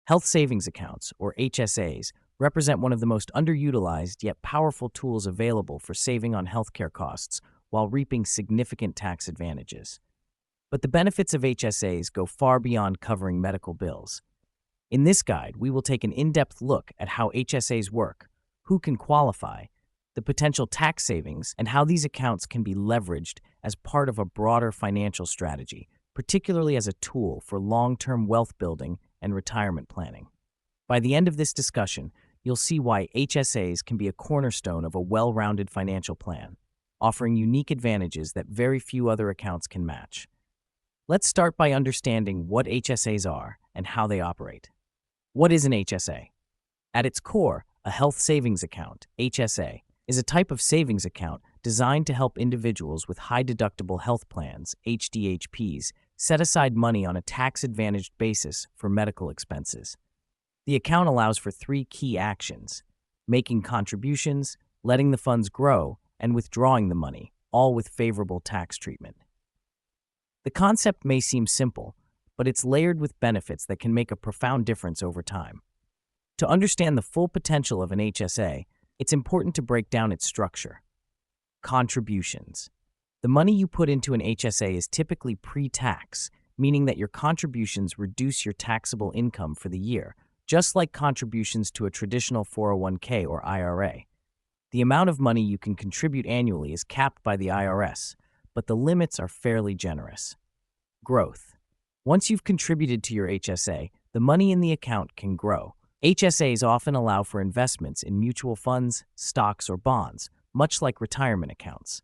Health savings accounts, or HSAs, represent one of the most underutilized yet powerful tools available for saving on healthcare costs while reaping significant tax advantages. But the benefits of HSAs go far beyond covering medical bills. In this guide, we will take an in-depth look at how HSAs work, who can qualify, the potential tax savings, and how these accounts can be leveraged as part of a broader financial strategy, particularly as a tool for long-term wealth building and retirement planning. By the end of this discussion, you'll see why HSAs can be a cornerstone of a well-rounded financial plan, offering unique advantages that very few other accounts can match. Let's start by understanding what HSAs are and how they operate. What is an HSA? At its core, a health savings account, HSA, is a type of savings account designed to help individuals with high-deductible health plans, HDHPs, set aside money on a tax-advantaged basis for medical expenses. The account allows for three key actions: making contributions, letting the funds grow, and withdrawing the money, all with favorable tax treatment. The concept may seem simple, but it's layered with benefits that can make a profound difference over time. To understand the full potential of an HSA, it's important to break down its structure. Contributions. The money you put into an HSA is typically pre-tax, meaning that your contributions reduce your taxable income for the year, just like contributions to a traditional 401k or IRA. The amount of money you can contribute annually is capped by the IRS, but the limits are fairly generous. Growth. Once you've contributed to your HSA, the money in the account can grow. HSAs often allow for investments in mutual funds, stocks, or bonds, much like retirement accounts.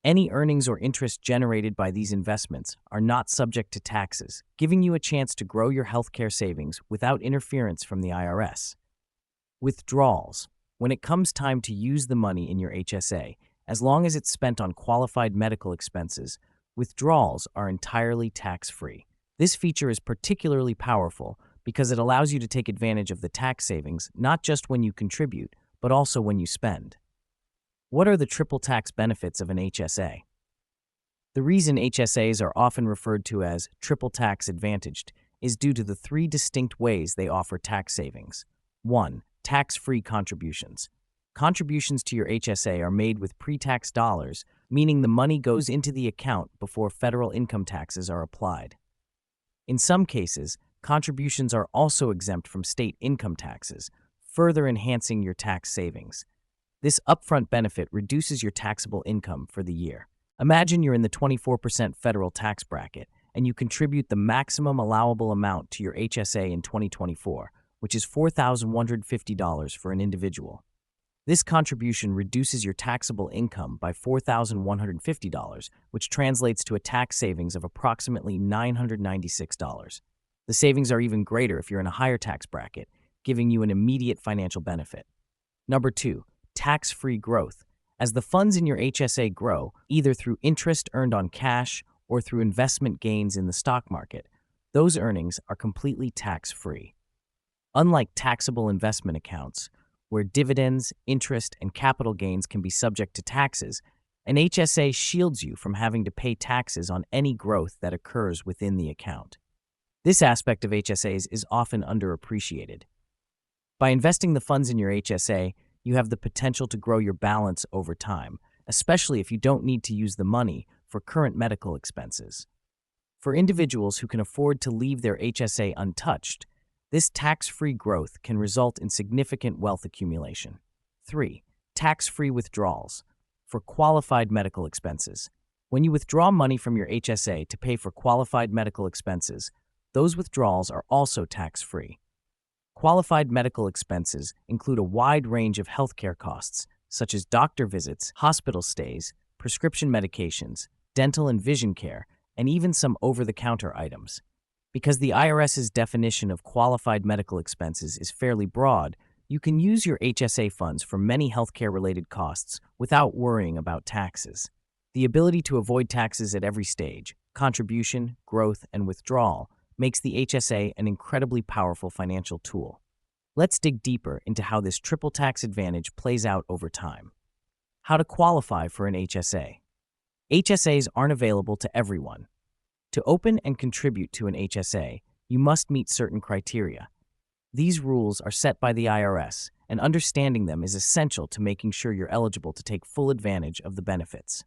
Any earnings or interest generated by these investments are not subject to taxes, giving you a chance to grow your healthcare savings without interference from the IRS. Withdrawals. When it comes time to use the money in your HSA, as long as it's spent on qualified medical expenses, withdrawals are entirely tax-free. This feature is particularly powerful because it allows you to take advantage of the tax savings not just when you contribute, but also when you spend. What are the triple tax benefits of an HSA? The reason HSAs are often referred to as triple tax advantaged is due to the three distinct ways they offer tax savings. 1. Tax-free contributions. Contributions to your HSA are made with pre-tax dollars, meaning the money goes into the account before federal income taxes are applied. In some cases, contributions are also exempt from state income taxes, further enhancing your tax savings. This upfront benefit reduces your taxable income for the year. Imagine you're in the 24% federal tax bracket and you contribute the maximum allowable amount to your HSA in 2024, which is $4,150 for an individual. This contribution reduces your taxable income by $4,150, which translates to a tax savings of approximately $996. The savings are even greater if you're in a higher tax bracket, giving you an immediate financial benefit. Number 2. Tax-free growth. As the funds in your HSA grow, either through interest earned on cash or through investment gains in the stock market, those earnings are completely tax-free. Unlike taxable investment accounts, where dividends, interest, and capital gains can be subject to taxes, an HSA shields you from having to pay taxes on any growth that occurs within the account. This aspect of HSAs is often underappreciated. By investing the funds in your HSA, you have the potential to grow your balance over time, especially if you don't need to use the money for current medical expenses. For individuals who can afford to leave their HSA untouched, this tax-free growth can result in significant wealth accumulation. 3. Tax-free withdrawals. For qualified medical expenses. When you withdraw money from your HSA to pay for qualified medical expenses, those withdrawals are also tax-free. Qualified medical expenses include a wide range of healthcare costs, such as doctor visits, hospital stays, prescription medications, dental and vision care, and even some over-the-counter items. Because the IRS's definition of qualified medical expenses is fairly broad, you can use your HSA funds for many healthcare-related costs without worrying about taxes. The ability to avoid taxes at every stage, contribution, growth, and withdrawal, makes the HSA an incredibly powerful financial tool. Let's dig deeper into how this triple tax advantage plays out over time. How to qualify for an HSA. HSAs aren't available to everyone. To open and contribute to an HSA, you must meet certain criteria. These rules are set by the IRS, and understanding them is essential to making sure you're eligible to take full advantage of the benefits.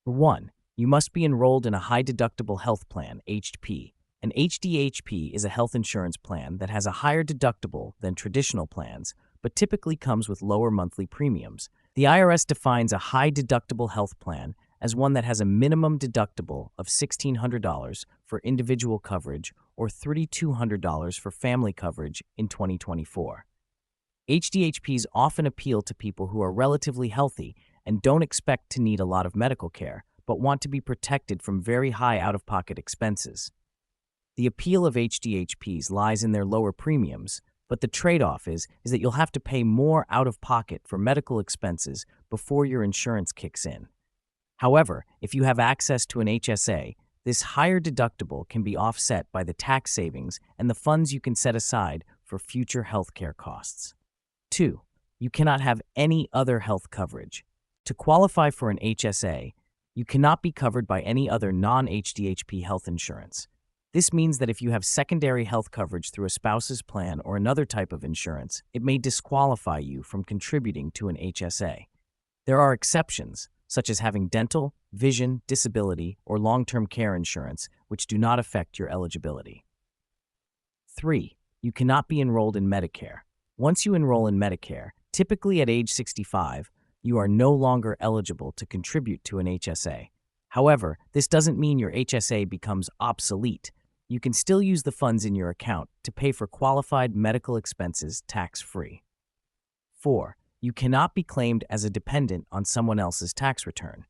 1. You must be enrolled in a high-deductible health plan, HP. An HDHP is a health insurance plan that has a higher deductible than traditional plans, but typically comes with lower monthly premiums. The IRS defines a high-deductible health plan as one that has a minimum deductible of $1,600 for individual coverage or $3,200 for family coverage in 2024. HDHPs often appeal to people who are relatively healthy and don't expect to need a lot of medical care, but want to be protected from very high out-of-pocket expenses. The appeal of HDHPs lies in their lower premiums, but the trade-off is that you'll have to pay more out-of-pocket for medical expenses before your insurance kicks in. However, if you have access to an HSA, this higher deductible can be offset by the tax savings and the funds you can set aside for future healthcare costs. 2. You cannot have any other health coverage. To qualify for an HSA, you cannot be covered by any other non-HDHP health insurance. This means that if you have secondary health coverage through a spouse's plan or another type of insurance, it may disqualify you from contributing to an HSA. There are exceptions, such as having dental, vision, disability, or long-term care insurance, which do not affect your eligibility. 3. You cannot be enrolled in Medicare. Once you enroll in Medicare, typically at age 65, you are no longer eligible to contribute to an HSA. However, this doesn't mean your HSA becomes obsolete. You can still use the funds in your account to pay for qualified medical expenses tax-free. 4. You cannot be claimed as a dependent on someone else's tax return.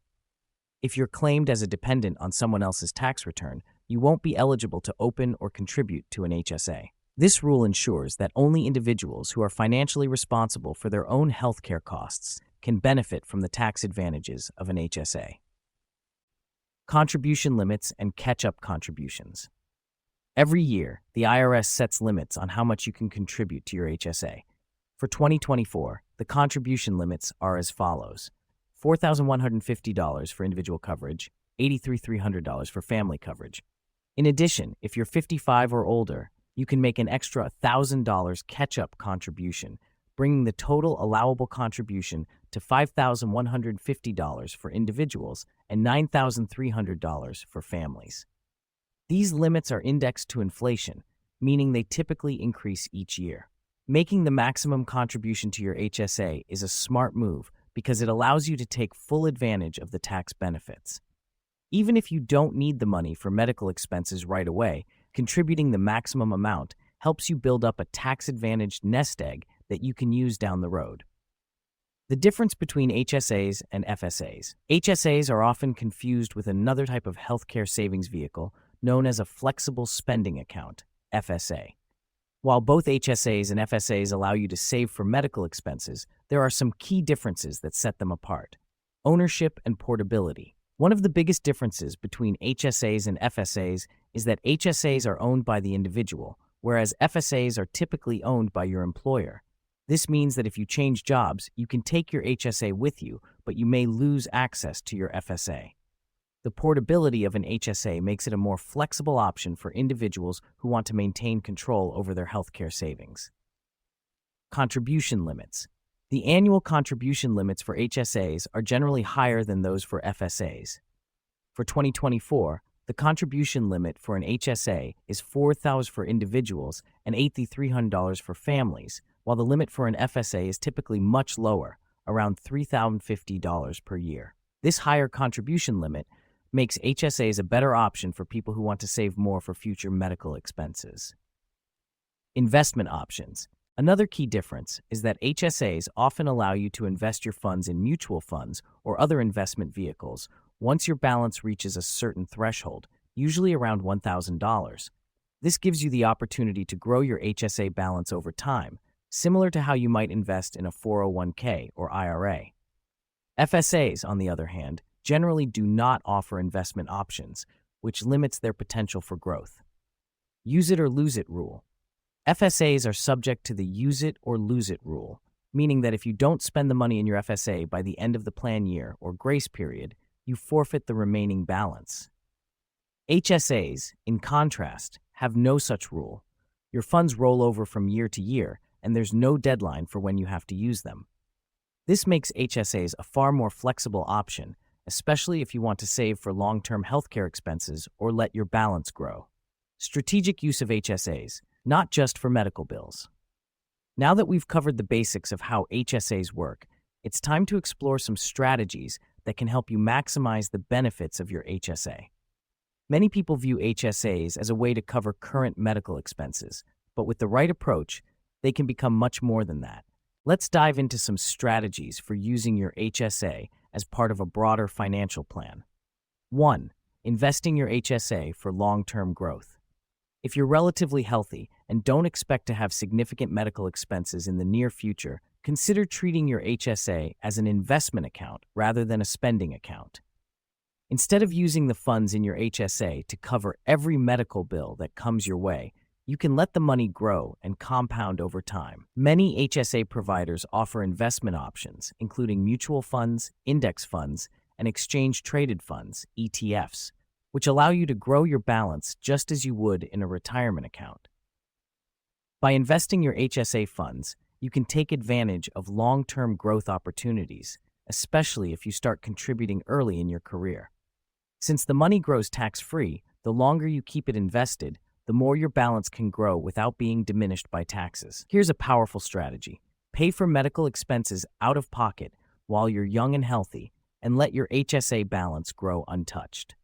If you're claimed as a dependent on someone else's tax return, you won't be eligible to open or contribute to an HSA. This rule ensures that only individuals who are financially responsible for their own healthcare costs can benefit from the tax advantages of an HSA. Contribution limits and catch-up contributions. Every year, the IRS sets limits on how much you can contribute to your HSA. For 2024, the contribution limits are as follows: $4,150 for individual coverage, $8,300 for family coverage. In addition, if you're 55 or older, you can make an extra $1,000 catch-up contribution, bringing the total allowable contribution to $5,150 for individuals and $9,300 for families. These limits are indexed to inflation, meaning they typically increase each year. Making the maximum contribution to your HSA is a smart move because it allows you to take full advantage of the tax benefits. Even if you don't need the money for medical expenses right away, contributing the maximum amount helps you build up a tax-advantaged nest egg that you can use down the road. The difference between HSAs and FSAs. HSAs are often confused with another type of healthcare savings vehicle known as a flexible spending account, FSA. While both HSAs and FSAs allow you to save for medical expenses, there are some key differences that set them apart. Ownership and portability. One of the biggest differences between HSAs and FSAs is that HSAs are owned by the individual, whereas FSAs are typically owned by your employer. This means that if you change jobs, you can take your HSA with you, but you may lose access to your FSA. The portability of an HSA makes it a more flexible option for individuals who want to maintain control over their healthcare savings. Contribution limits. The annual contribution limits for HSAs are generally higher than those for FSAs. For 2024, the contribution limit for an HSA is $4,000 for individuals and $8,300 for families, while the limit for an FSA is typically much lower, around $3,050 per year. This higher contribution limit makes HSAs a better option for people who want to save more for future medical expenses. Investment options. Another key difference is that HSAs often allow you to invest your funds in mutual funds or other investment vehicles once your balance reaches a certain threshold, usually around $1,000. This gives you the opportunity to grow your HSA balance over time, similar to how you might invest in a 401k or IRA. FSAs, on the other hand, generally do not offer investment options, which limits their potential for growth. Use it or lose it rule. FSAs are subject to the use it or lose it rule, meaning that if you don't spend the money in your FSA by the end of the plan year or grace period, you forfeit the remaining balance. HSAs, in contrast, have no such rule. Your funds roll over from year to year, and there's no deadline for when you have to use them. This makes HSAs a far more flexible option, especially if you want to save for long-term healthcare expenses or let your balance grow. Strategic use of HSAs, not just for medical bills. Now that we've covered the basics of how HSAs work, it's time to explore some strategies that can help you maximize the benefits of your HSA. Many people view HSAs as a way to cover current medical expenses, but with the right approach, they can become much more than that. Let's dive into some strategies for using your HSA as part of a broader financial plan. 1. Investing your HSA for long-term growth. If you're relatively healthy and don't expect to have significant medical expenses in the near future, consider treating your HSA as an investment account rather than a spending account. Instead of using the funds in your HSA to cover every medical bill that comes your way, you can let the money grow and compound over time. Many HSA providers offer investment options, including mutual funds, index funds, and exchange-traded funds, ETFs, which allow you to grow your balance just as you would in a retirement account. By investing your HSA funds, you can take advantage of long-term growth opportunities, especially if you start contributing early in your career. Since the money grows tax-free, the longer you keep it invested, the more your balance can grow without being diminished by taxes. Here's a powerful strategy. Pay for medical expenses out of pocket while you're young and healthy, and let your HSA balance grow untouched.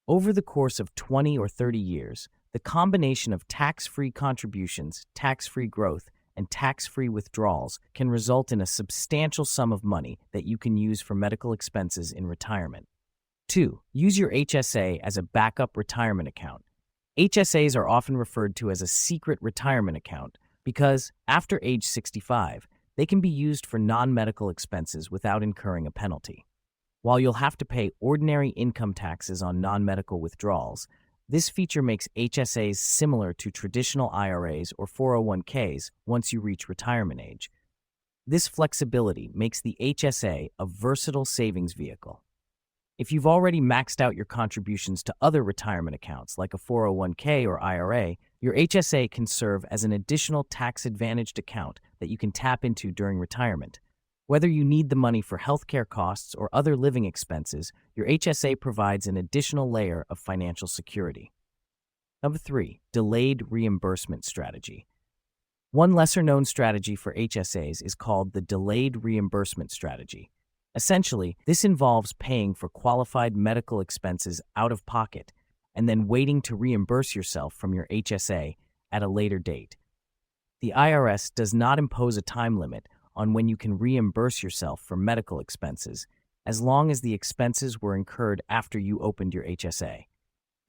Over the course of 20 or 30 years, the combination of tax-free contributions, tax-free growth, and tax-free withdrawals can result in a substantial sum of money that you can use for medical expenses in retirement. 2. Use your HSA as a backup retirement account. HSAs are often referred to as a secret retirement account because, after age 65, they can be used for non-medical expenses without incurring a penalty. While you'll have to pay ordinary income taxes on non-medical withdrawals, this feature makes HSAs similar to traditional IRAs or 401ks once you reach retirement age. This flexibility makes the HSA a versatile savings vehicle. If you've already maxed out your contributions to other retirement accounts like a 401k or IRA, your HSA can serve as an additional tax-advantaged account that you can tap into during retirement. Whether you need the money for healthcare costs or other living expenses, your HSA provides an additional layer of financial security. 3. Delayed reimbursement strategy. One lesser-known strategy for HSAs is called the delayed reimbursement strategy. Essentially, this involves paying for qualified medical expenses out of pocket and then waiting to reimburse yourself from your HSA at a later date. The IRS does not impose a time limit on when you can reimburse yourself for medical expenses, as long as the expenses were incurred after you opened your HSA.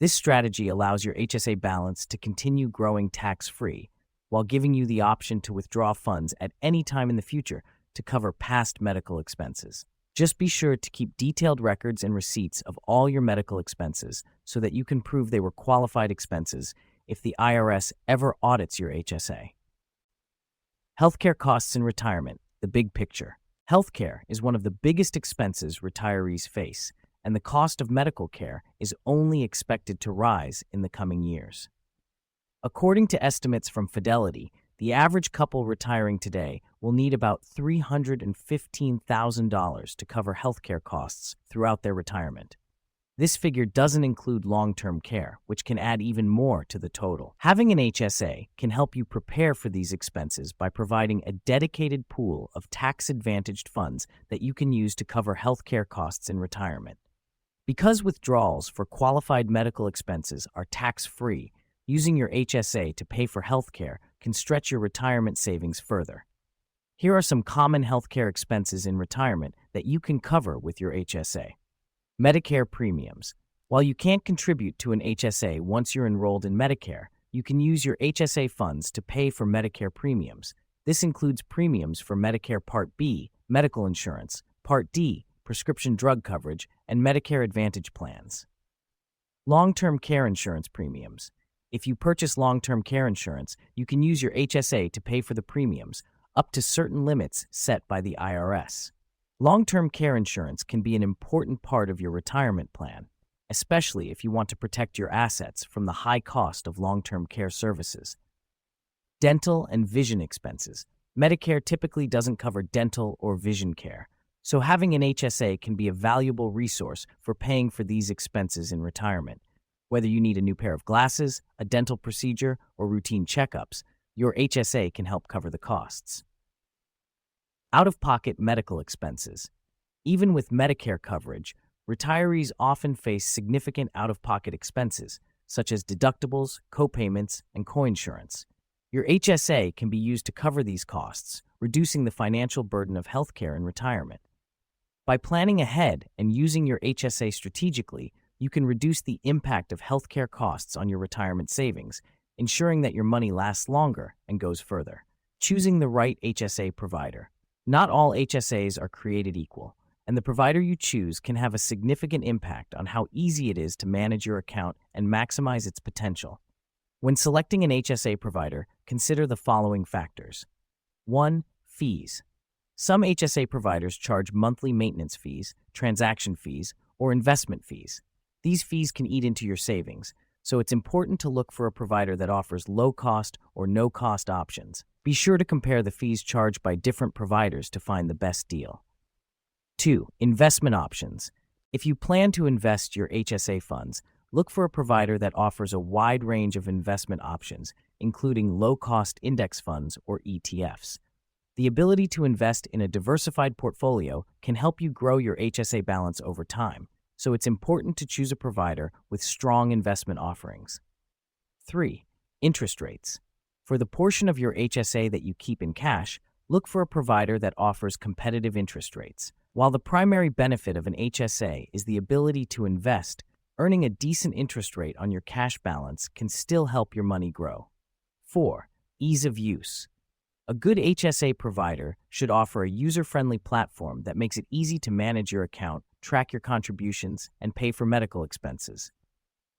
This strategy allows your HSA balance to continue growing tax-free, while giving you the option to withdraw funds at any time in the future to cover past medical expenses. Just be sure to keep detailed records and receipts of all your medical expenses so that you can prove they were qualified expenses if the IRS ever audits your HSA. Healthcare costs in retirement, the big picture. Healthcare is one of the biggest expenses retirees face, and the cost of medical care is only expected to rise in the coming years. According to estimates from Fidelity, the average couple retiring today will need about $315,000 to cover healthcare costs throughout their retirement. This figure doesn't include long-term care, which can add even more to the total. Having an HSA can help you prepare for these expenses by providing a dedicated pool of tax-advantaged funds that you can use to cover healthcare costs in retirement. Because withdrawals for qualified medical expenses are tax-free, using your HSA to pay for healthcare can stretch your retirement savings further. Here are some common healthcare expenses in retirement that you can cover with your HSA. Medicare premiums. While you can't contribute to an HSA once you're enrolled in Medicare, you can use your HSA funds to pay for Medicare premiums. This includes premiums for Medicare Part B, medical insurance, Part D, prescription drug coverage, and Medicare Advantage plans. Long-term care insurance premiums. If you purchase long-term care insurance, you can use your HSA to pay for the premiums, up to certain limits set by the IRS. Long-term care insurance can be an important part of your retirement plan, especially if you want to protect your assets from the high cost of long-term care services. Dental and vision expenses. Medicare typically doesn't cover dental or vision care, so having an HSA can be a valuable resource for paying for these expenses in retirement. Whether you need a new pair of glasses, a dental procedure, or routine checkups, your HSA can help cover the costs. Out-of-pocket medical expenses. Even with Medicare coverage, retirees often face significant out-of-pocket expenses, such as deductibles, copayments, and coinsurance. Your HSA can be used to cover these costs, reducing the financial burden of healthcare in retirement. By planning ahead and using your HSA strategically, you can reduce the impact of healthcare costs on your retirement savings, ensuring that your money lasts longer and goes further. Choosing the right HSA provider. Not all HSAs are created equal, and the provider you choose can have a significant impact on how easy it is to manage your account and maximize its potential. When selecting an HSA provider, consider the following factors. 1. Fees. Some HSA providers charge monthly maintenance fees, transaction fees, or investment fees. These fees can eat into your savings, so it's important to look for a provider that offers low-cost or no-cost options. Be sure to compare the fees charged by different providers to find the best deal. 2. Investment options. If you plan to invest your HSA funds, look for a provider that offers a wide range of investment options, including low-cost index funds or ETFs. The ability to invest in a diversified portfolio can help you grow your HSA balance over time, so it's important to choose a provider with strong investment offerings. 3. Interest rates. For the portion of your HSA that you keep in cash, look for a provider that offers competitive interest rates. While the primary benefit of an HSA is the ability to invest, earning a decent interest rate on your cash balance can still help your money grow. 4. Ease of use. A good HSA provider should offer a user-friendly platform that makes it easy to manage your account, track your contributions, and pay for medical expenses.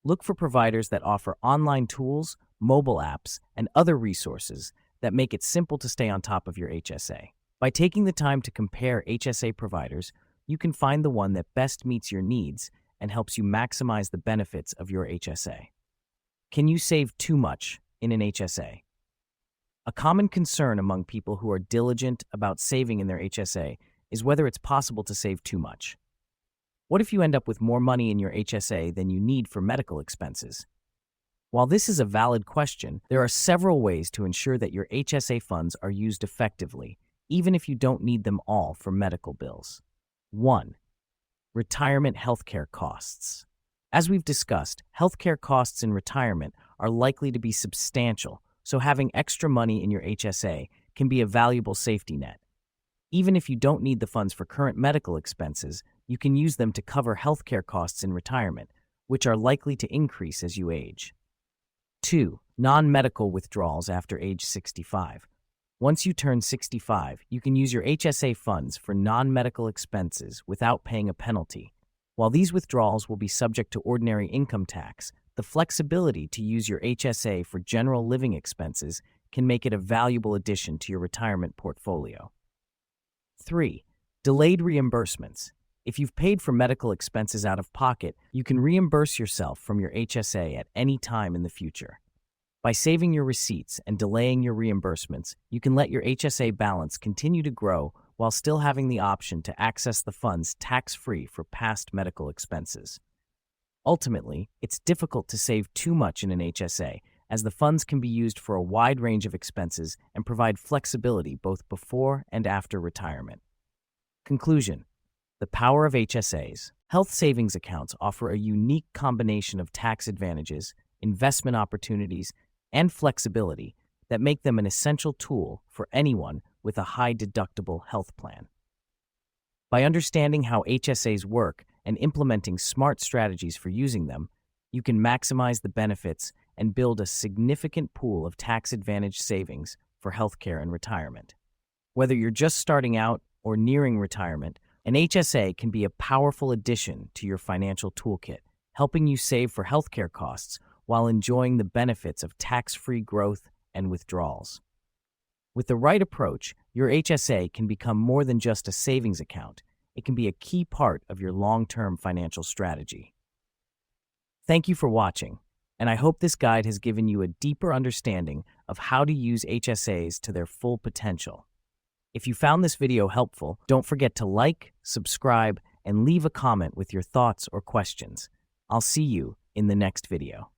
Look for providers that offer online tools, mobile apps, and other resources that make it simple to stay on top of your HSA. By taking the time to compare HSA providers, you can find the one that best meets your needs and helps you maximize the benefits of your HSA. Can you save too much in an HSA? A common concern among people who are diligent about saving in their HSA is whether it's possible to save too much. What if you end up with more money in your HSA than you need for medical expenses? While this is a valid question, there are several ways to ensure that your HSA funds are used effectively, even if you don't need them all for medical bills. 1. Retirement healthcare costs. As we've discussed, healthcare costs in retirement are likely to be substantial, so having extra money in your HSA can be a valuable safety net. Even if you don't need the funds for current medical expenses, you can use them to cover healthcare costs in retirement, which are likely to increase as you age. 2. Non-medical withdrawals after age 65. Once you turn 65, you can use your HSA funds for non-medical expenses without paying a penalty. While these withdrawals will be subject to ordinary income tax, the flexibility to use your HSA for general living expenses can make it a valuable addition to your retirement portfolio. 3. Delayed reimbursements. If you've paid for medical expenses out of pocket, you can reimburse yourself from your HSA at any time in the future. By saving your receipts and delaying your reimbursements, you can let your HSA balance continue to grow while still having the option to access the funds tax-free for past medical expenses. Ultimately, it's difficult to save too much in an HSA, as the funds can be used for a wide range of expenses and provide flexibility both before and after retirement. Conclusion: the power of HSAs. Health savings accounts offer a unique combination of tax advantages, investment opportunities, and flexibility that make them an essential tool for anyone with a high-deductible health plan. By understanding how HSAs work and implementing smart strategies for using them, you can maximize the benefits and build a significant pool of tax-advantaged savings for healthcare and retirement. Whether you're just starting out or nearing retirement, an HSA can be a powerful addition to your financial toolkit, helping you save for healthcare costs while enjoying the benefits of tax-free growth and withdrawals. With the right approach, your HSA can become more than just a savings account. It can be a key part of your long-term financial strategy. Thank you for watching. And I hope this guide has given you a deeper understanding of how to use HSAs to their full potential. If you found this video helpful, don't forget to like, subscribe, and leave a comment with your thoughts or questions. I'll see you in the next video.